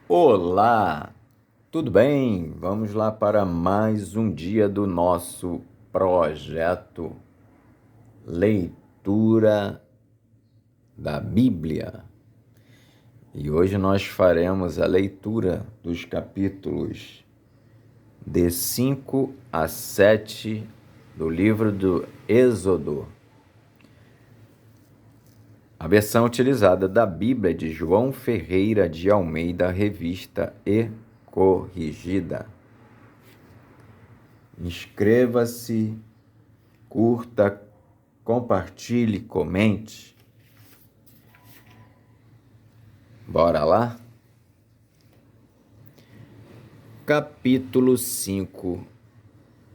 Olá, tudo bem? Vamos lá para mais um dia do nosso projeto Leitura da Bíblia. E hoje nós faremos a leitura dos capítulos de 5 a 7 do livro do Êxodo. A versão utilizada da Bíblia é de João Ferreira de Almeida, revista e corrigida. Inscreva-se, curta, compartilhe, comente. Bora lá? Capítulo 5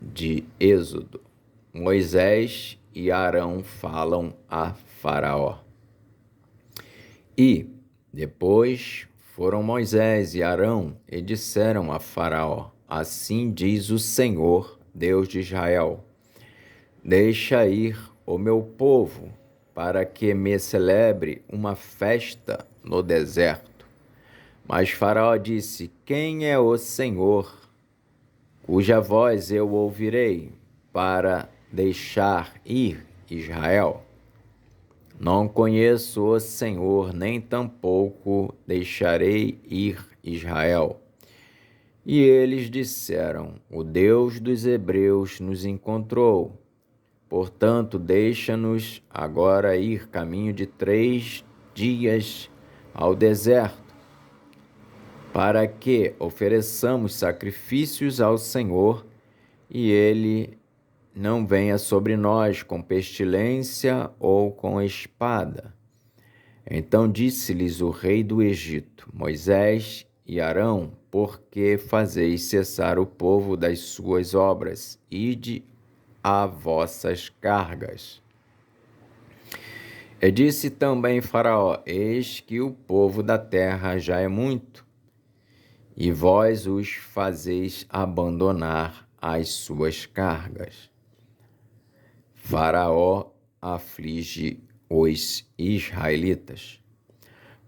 de Êxodo. Moisés e Arão falam a Faraó. E depois foram Moisés e Arão e disseram a Faraó: Assim diz o Senhor, Deus de Israel: Deixa ir o meu povo, para que me celebre uma festa no deserto. Mas Faraó disse: Quem é o Senhor, cuja voz eu ouvirei, para deixar ir Israel? Não conheço o Senhor, nem tampouco deixarei ir Israel. E eles disseram: O Deus dos Hebreus nos encontrou. Portanto, deixa-nos agora ir caminho de 3 dias ao deserto, para que ofereçamos sacrifícios ao Senhor e ele não venha sobre nós com pestilência ou com espada. Então disse-lhes o rei do Egito: Moisés e Arão, por que fazeis cessar o povo das suas obras? Ide a vossas cargas. E disse também Faraó: Eis que o povo da terra já é muito, e vós os fazeis abandonar as suas cargas. Faraó aflige os israelitas.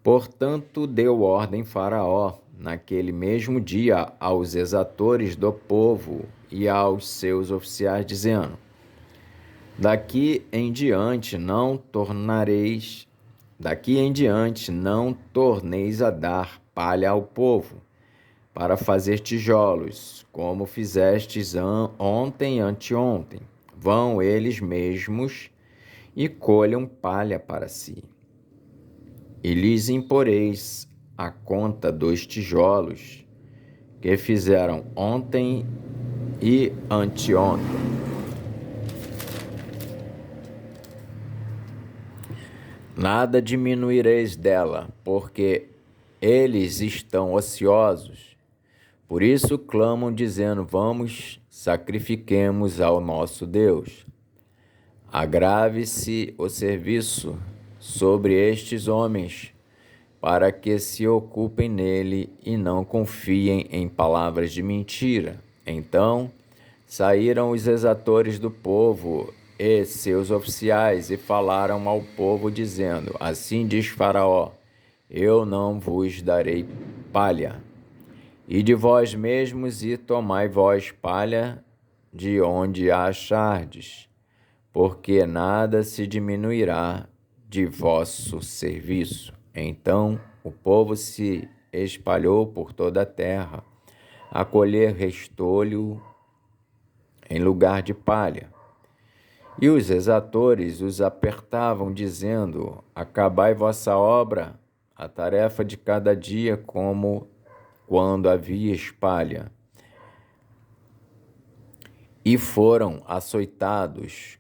Portanto, deu ordem Faraó, naquele mesmo dia, aos exatores do povo e aos seus oficiais, dizendo: Daqui em diante não torneis a dar palha ao povo, para fazer tijolos, como fizestes ontem e anteontem. Vão eles mesmos e colham palha para si. E lhes imporeis a conta dos tijolos que fizeram ontem e anteontem. Nada diminuireis dela, porque eles estão ociosos. Por isso clamam, dizendo: Vamos, sacrifiquemos ao nosso Deus. Agrave-se o serviço sobre estes homens, para que se ocupem nele e não confiem em palavras de mentira. Então saíram os exatores do povo e seus oficiais e falaram ao povo, dizendo: Assim diz Faraó: Eu não vos darei palha. Ide vós mesmos e tomai vós palha de onde a achardes, porque nada se diminuirá de vosso serviço. Então o povo se espalhou por toda a terra, a colher restolho em lugar de palha. E os exatores os apertavam, dizendo: Acabai vossa obra, a tarefa de cada dia, como quando havia espalha. E foram açoitados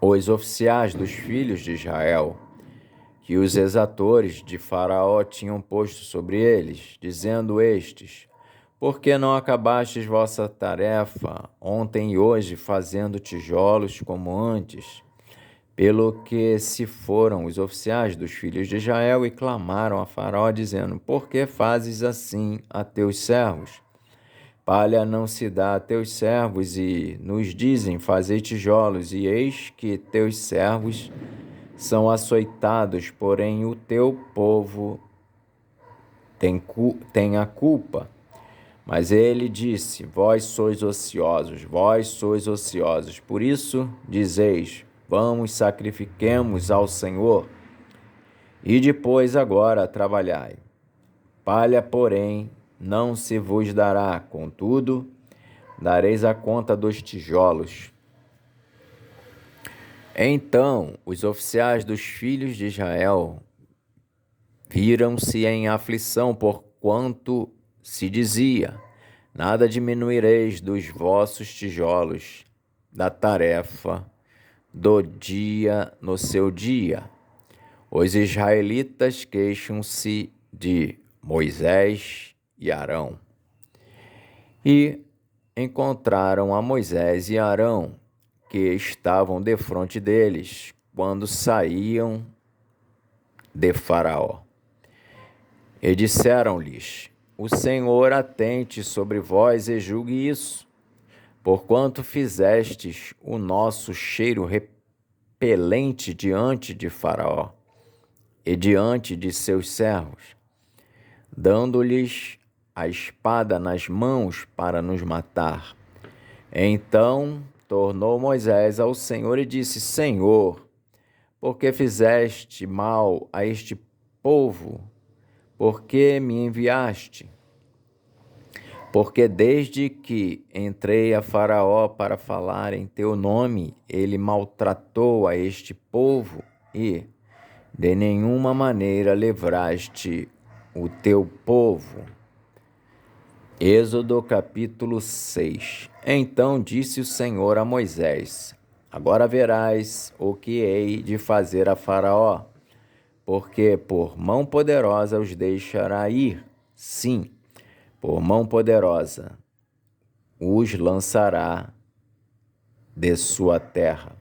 os oficiais dos filhos de Israel, que os exatores de Faraó tinham posto sobre eles, dizendo estes: Por que não acabastes vossa tarefa ontem e hoje, fazendo tijolos como antes? Pelo que se foram os oficiais dos filhos de Israel e clamaram a Faraó, dizendo: Por que fazes assim a teus servos? Palha não se dá a teus servos, e nos dizem: Fazei tijolos, e eis que teus servos são açoitados, porém o teu povo tem a culpa. Mas ele disse: vós sois ociosos. Por isso dizeis: vamos, sacrifiquemos ao Senhor. E depois agora trabalhai. Palha, porém, não se vos dará, contudo, dareis a conta dos tijolos. Então os oficiais dos filhos de Israel viram-se em aflição, porquanto se dizia: nada diminuireis dos vossos tijolos, da tarefa do dia no seu dia. Os israelitas queixam-se de Moisés e Arão. E encontraram a Moisés e Arão, que estavam defronte deles, quando saíam de Faraó. E disseram-lhes: o Senhor atente sobre vós e julgue isso, porquanto fizestes o nosso cheiro repelente diante de Faraó e diante de seus servos, dando-lhes a espada nas mãos para nos matar. Então tornou Moisés ao Senhor e disse: Senhor, por que fizeste mal a este povo? Por que me enviaste? Porque desde que entrei a Faraó para falar em teu nome, ele maltratou a este povo e de nenhuma maneira livraste o teu povo. Êxodo capítulo 6. Então disse o Senhor a Moisés: agora verás o que hei de fazer a Faraó, porque por mão poderosa os deixará ir. Sim, por mão poderosa os lançará de sua terra.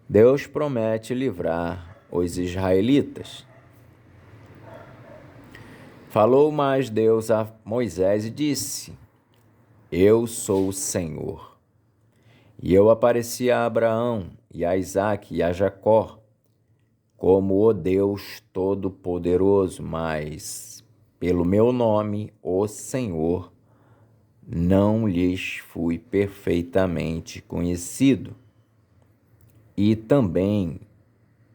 Deus promete livrar os israelitas. Falou mais Deus a Moisés e disse: eu sou o Senhor. E eu apareci a Abraão e a Isaque e a Jacó como o Deus Todo-Poderoso, mas pelo meu nome, o Senhor, não lhes fui perfeitamente conhecido. E também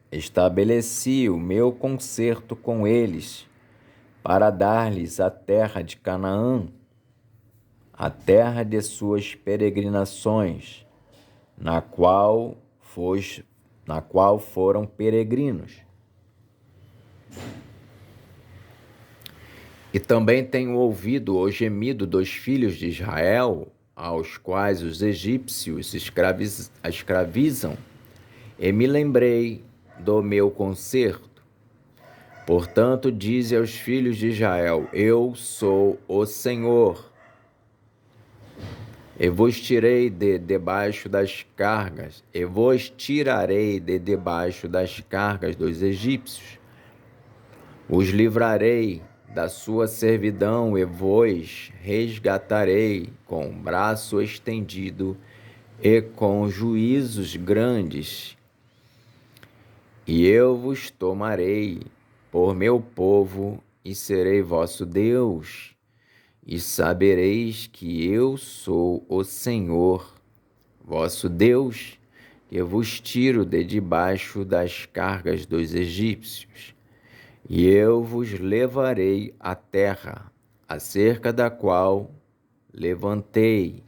estabeleci o meu concerto com eles para dar-lhes a terra de Canaã, a terra de suas peregrinações, na qual foram peregrinos. E também tenho ouvido o gemido dos filhos de Israel, aos quais os egípcios escravizam, e me lembrei do meu concerto. Portanto, dize aos filhos de Israel: eu sou o Senhor. E vos tirarei de debaixo das cargas dos egípcios. Os livrarei da sua servidão e vos resgatarei com braço estendido e com juízos grandes. E eu vos tomarei por meu povo e serei vosso Deus. E sabereis que eu sou o Senhor, vosso Deus, que vos tiro de debaixo das cargas dos egípcios. E eu vos levarei à terra, acerca da qual levantei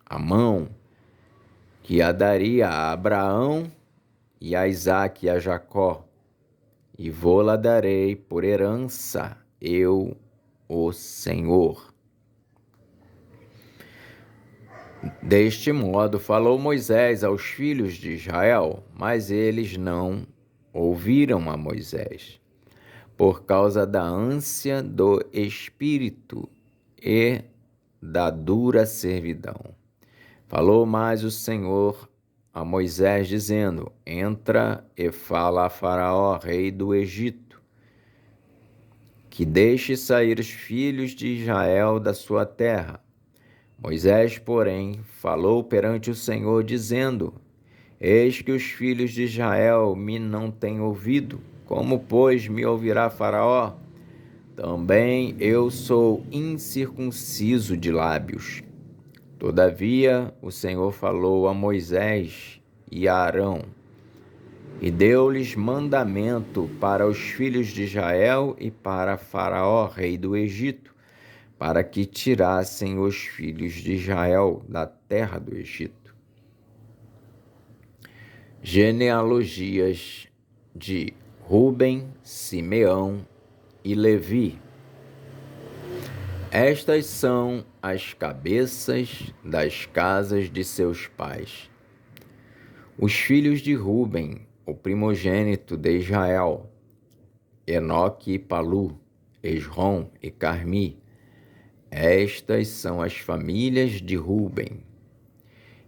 a mão, que a daria a Abraão e a Isaque e a Jacó, e vô-la darei por herança, eu, o Senhor. Deste modo falou Moisés aos filhos de Israel, mas eles não ouviram a Moisés, por causa da ânsia do espírito e da dura servidão. Falou mais o Senhor a Moisés, dizendo: entra e fala a Faraó, rei do Egito, que deixe sair os filhos de Israel da sua terra. Moisés, porém, falou perante o Senhor, dizendo: eis que os filhos de Israel me não têm ouvido. Como, pois, me ouvirá Faraó? também eu sou incircunciso de lábios. Todavia, o Senhor falou a Moisés e a Arão, e deu-lhes mandamento para os filhos de Israel e para Faraó, rei do Egito, para que tirassem os filhos de Israel da terra do Egito. Genealogias de Ruben, Simeão e Levi. Estas são as cabeças das casas de seus pais. Os filhos de Ruben, o primogênito de Israel: Enoque e Palu, Esrom e Carmi. Estas são as famílias de Ruben.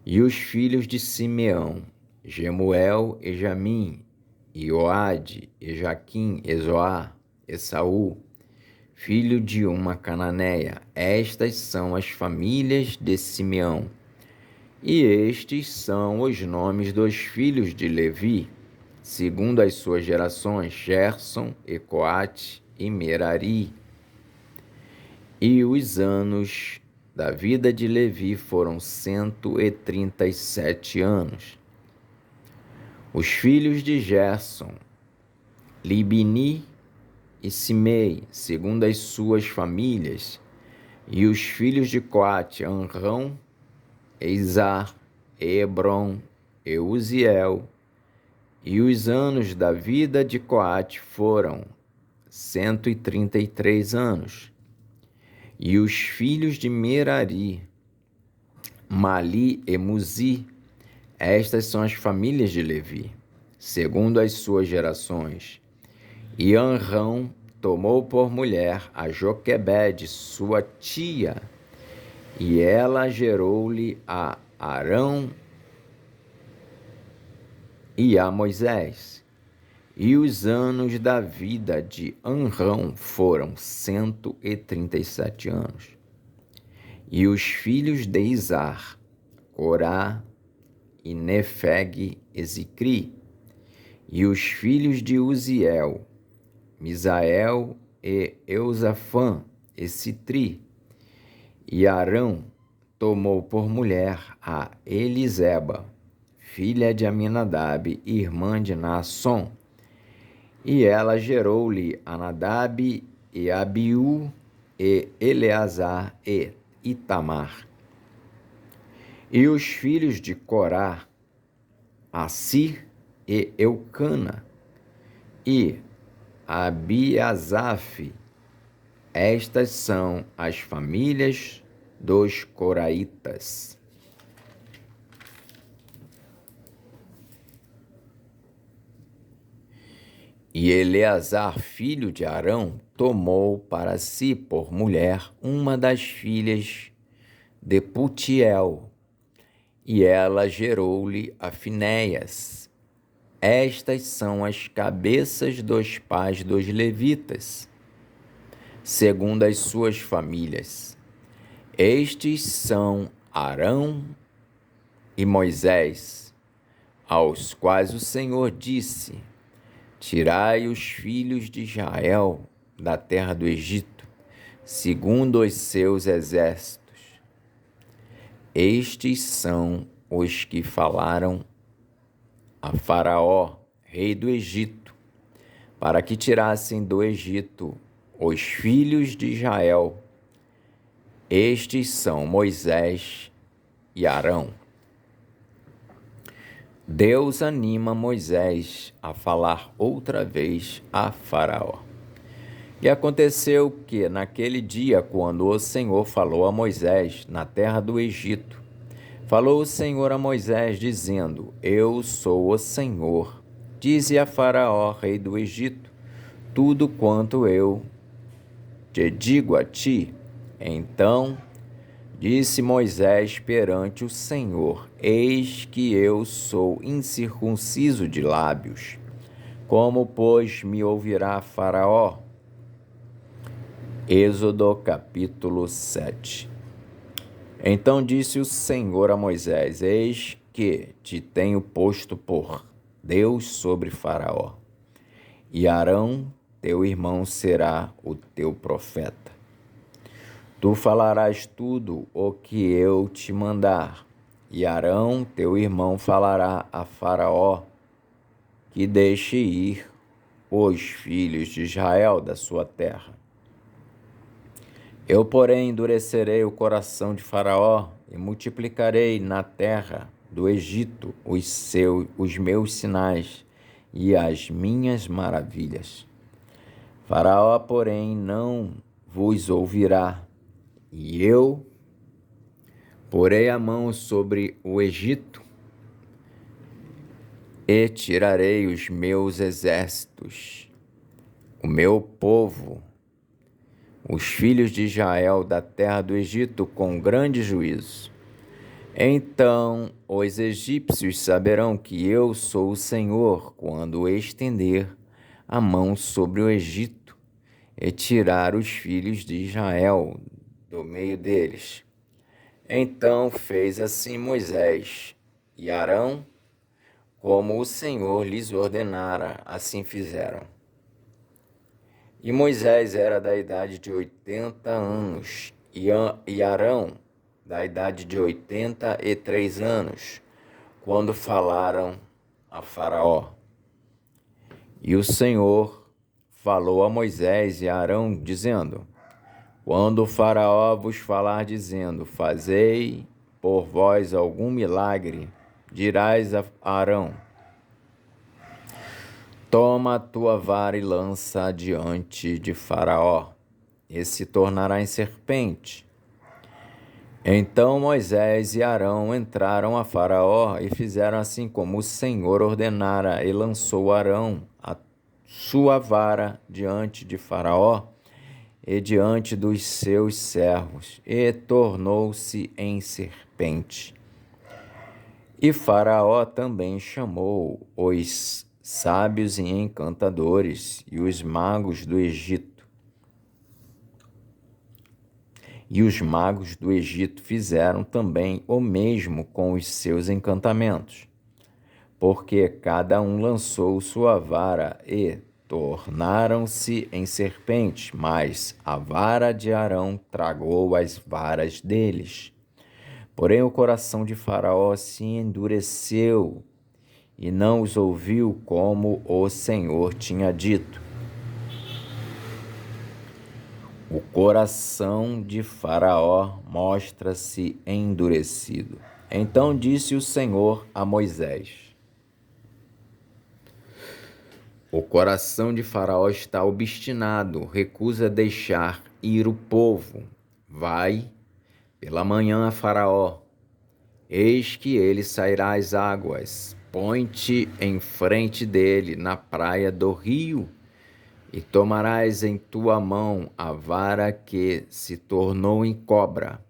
E os filhos de Simeão: Gemuel e Jamim, e Oade, e Jaquim, e Zoá, e Saul, filho de uma cananeia. Estas são as famílias de Simeão. E estes são os nomes dos filhos de Levi, segundo as suas gerações: Gerson, e Coate, e Merari. E os anos da vida de Levi foram 137 anos. Os filhos de Gerson: Libni e Simei, segundo as suas famílias. E os filhos de Coate: Amrão, Eizar, Hebron e Uziel. E os anos da vida de Coate foram 133 anos. E os filhos de Merari: Mali e Muzi. Estas são as famílias de Levi, segundo as suas gerações. E Amrão tomou por mulher a Joquebede, sua tia, e ela gerou-lhe a Arão e a Moisés. E os anos da vida de Amrão foram 137 anos. E os filhos de Izar: Corá e Nefeg e Zicri. E os filhos de Uziel: Misael e Eusafã e Citri. E Arão tomou por mulher a Eliseba, filha de Aminadab, irmã de Naasson. E ela gerou-lhe a Nadab e Abiú e Eleazar e Itamar. E os filhos de Corá: Assir e Eucana e Abiasaf. Estas são as famílias dos coraitas. E Eleazar, filho de Arão, tomou para si por mulher uma das filhas de Putiel, e ela gerou-lhe a Finéias. Estas são as cabeças dos pais dos levitas, segundo as suas famílias. Estes são Arão e Moisés, aos quais o Senhor disse: Tirai os filhos de Israel da terra do Egito, segundo os seus exércitos. Estes são os que falaram a Faraó, rei do Egito, para que tirassem do Egito os filhos de Israel. Estes são Moisés e Arão. Deus anima Moisés a falar outra vez a Faraó. E aconteceu que, naquele dia, quando o Senhor falou a Moisés na terra do Egito, falou o Senhor a Moisés, dizendo: Eu sou o Senhor. Dize a Faraó, rei do Egito, tudo quanto eu te digo a ti. Então disse Moisés perante o Senhor: Eis que eu sou incircunciso de lábios. Como, pois, me ouvirá Faraó? Êxodo capítulo 7. Então disse o Senhor a Moisés: Eis que te tenho posto por Deus sobre Faraó. E Arão teu irmão será o teu profeta. Tu falarás tudo o que eu te mandar, e Arão, teu irmão, falará a Faraó que deixe ir os filhos de Israel da sua terra. Eu, porém, endurecerei o coração de Faraó e multiplicarei na terra do Egito os meus sinais e as minhas maravilhas. Faraó, porém, não vos ouvirá, e eu porei a mão sobre o Egito e tirarei os meus exércitos, o meu povo, os filhos de Israel da terra do Egito com grande juízo. Então os egípcios saberão que eu sou o Senhor quando estender a mão sobre o Egito e tirar os filhos de Israel do meio deles. Então fez assim Moisés e Arão, como o Senhor lhes ordenara, assim fizeram. E Moisés era da idade de 80 anos, e Arão da idade de 83 anos, quando falaram a Faraó. E o Senhor falou a Moisés e a Arão, dizendo: quando o Faraó vos falar, dizendo: fazei por vós algum milagre, dirás a Arão: toma a tua vara e lança diante de Faraó, e se tornará em serpente. Então Moisés e Arão entraram a Faraó e fizeram assim como o Senhor ordenara, e lançou Arão a sua vara diante de Faraó e diante dos seus servos, e tornou-se em serpente. E Faraó também chamou os sábios e encantadores e os magos do Egito. E os magos do Egito fizeram também o mesmo com os seus encantamentos, porque cada um lançou sua vara e tornaram-se em serpentes, mas a vara de Arão tragou as varas deles. Porém o coração de Faraó se endureceu e não os ouviu como o Senhor tinha dito. O coração de Faraó mostra-se endurecido. Então disse o Senhor a Moisés: o coração de Faraó está obstinado, recusa deixar ir o povo. Vai pela manhã a Faraó, eis que ele sairá às águas. Põe-te em frente dele na praia do rio, e tomarás em tua mão a vara que se tornou em cobra,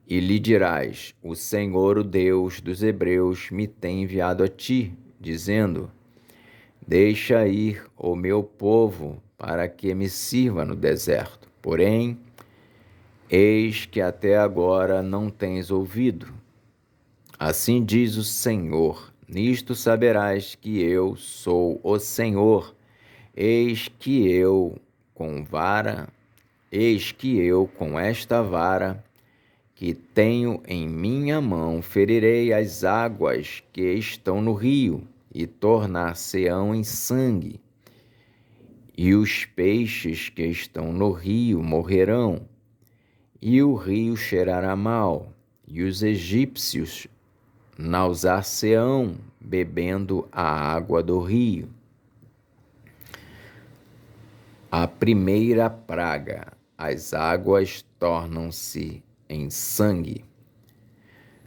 e lhe dirás: o Senhor, o Deus dos hebreus, me tem enviado a ti, dizendo: deixa ir o meu povo para que me sirva no deserto. Porém, eis que até agora não tens ouvido. Assim diz o Senhor: nisto saberás que eu sou o Senhor. Eis que eu com esta vara que tenho em minha mão ferirei as águas que estão no rio, e tornar-se-ão em sangue, e os peixes que estão no rio morrerão, e o rio cheirará mal, e os egípcios nausar-se-ão bebendo a água do rio. A primeira praga: as águas tornam-se em sangue.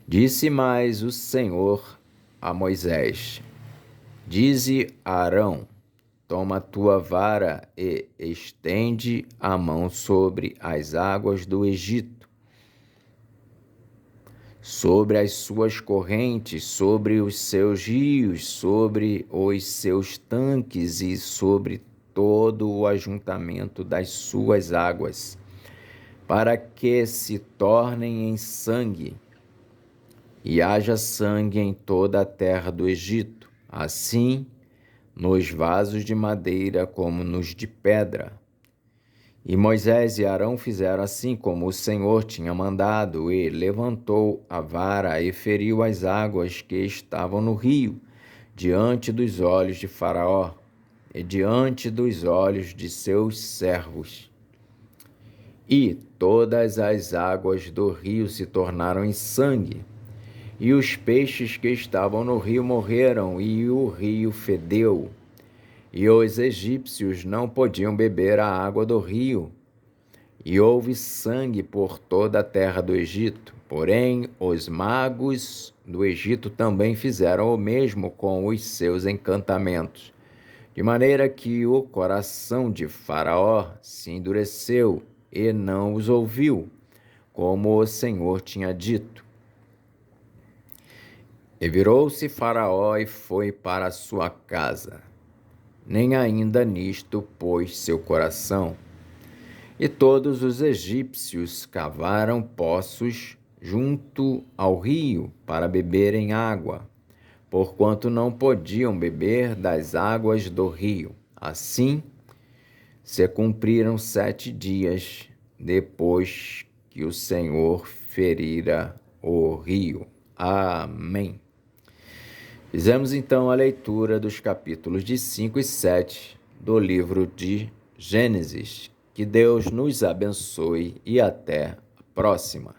Disse mais o Senhor a Moisés: dize a Arão: toma tua vara e estende a mão sobre as águas do Egito, sobre as suas correntes, sobre os seus rios, sobre os seus tanques e sobre todo o ajuntamento das suas águas, para que se tornem em sangue, e haja sangue em toda a terra do Egito. Assim, nos vasos de madeira como nos de pedra. E Moisés e Arão fizeram assim como o Senhor tinha mandado, e levantou a vara e feriu as águas que estavam no rio, diante dos olhos de Faraó e diante dos olhos de seus servos. E todas as águas do rio se tornaram em sangue, e os peixes que estavam no rio morreram, e o rio fedeu. E os egípcios não podiam beber a água do rio, e houve sangue por toda a terra do Egito. Porém, os magos do Egito também fizeram o mesmo com os seus encantamentos, de maneira que o coração de Faraó se endureceu e não os ouviu, como o Senhor tinha dito. E virou-se Faraó e foi para a sua casa. Nem ainda nisto pôs seu coração. E todos os egípcios cavaram poços junto ao rio para beberem água, porquanto não podiam beber das águas do rio. Assim se cumpriram 7 dias depois que o Senhor ferira o rio. Amém. Fizemos então a leitura dos capítulos de 5 e 7 do livro de Gênesis. Que Deus nos abençoe e até a próxima.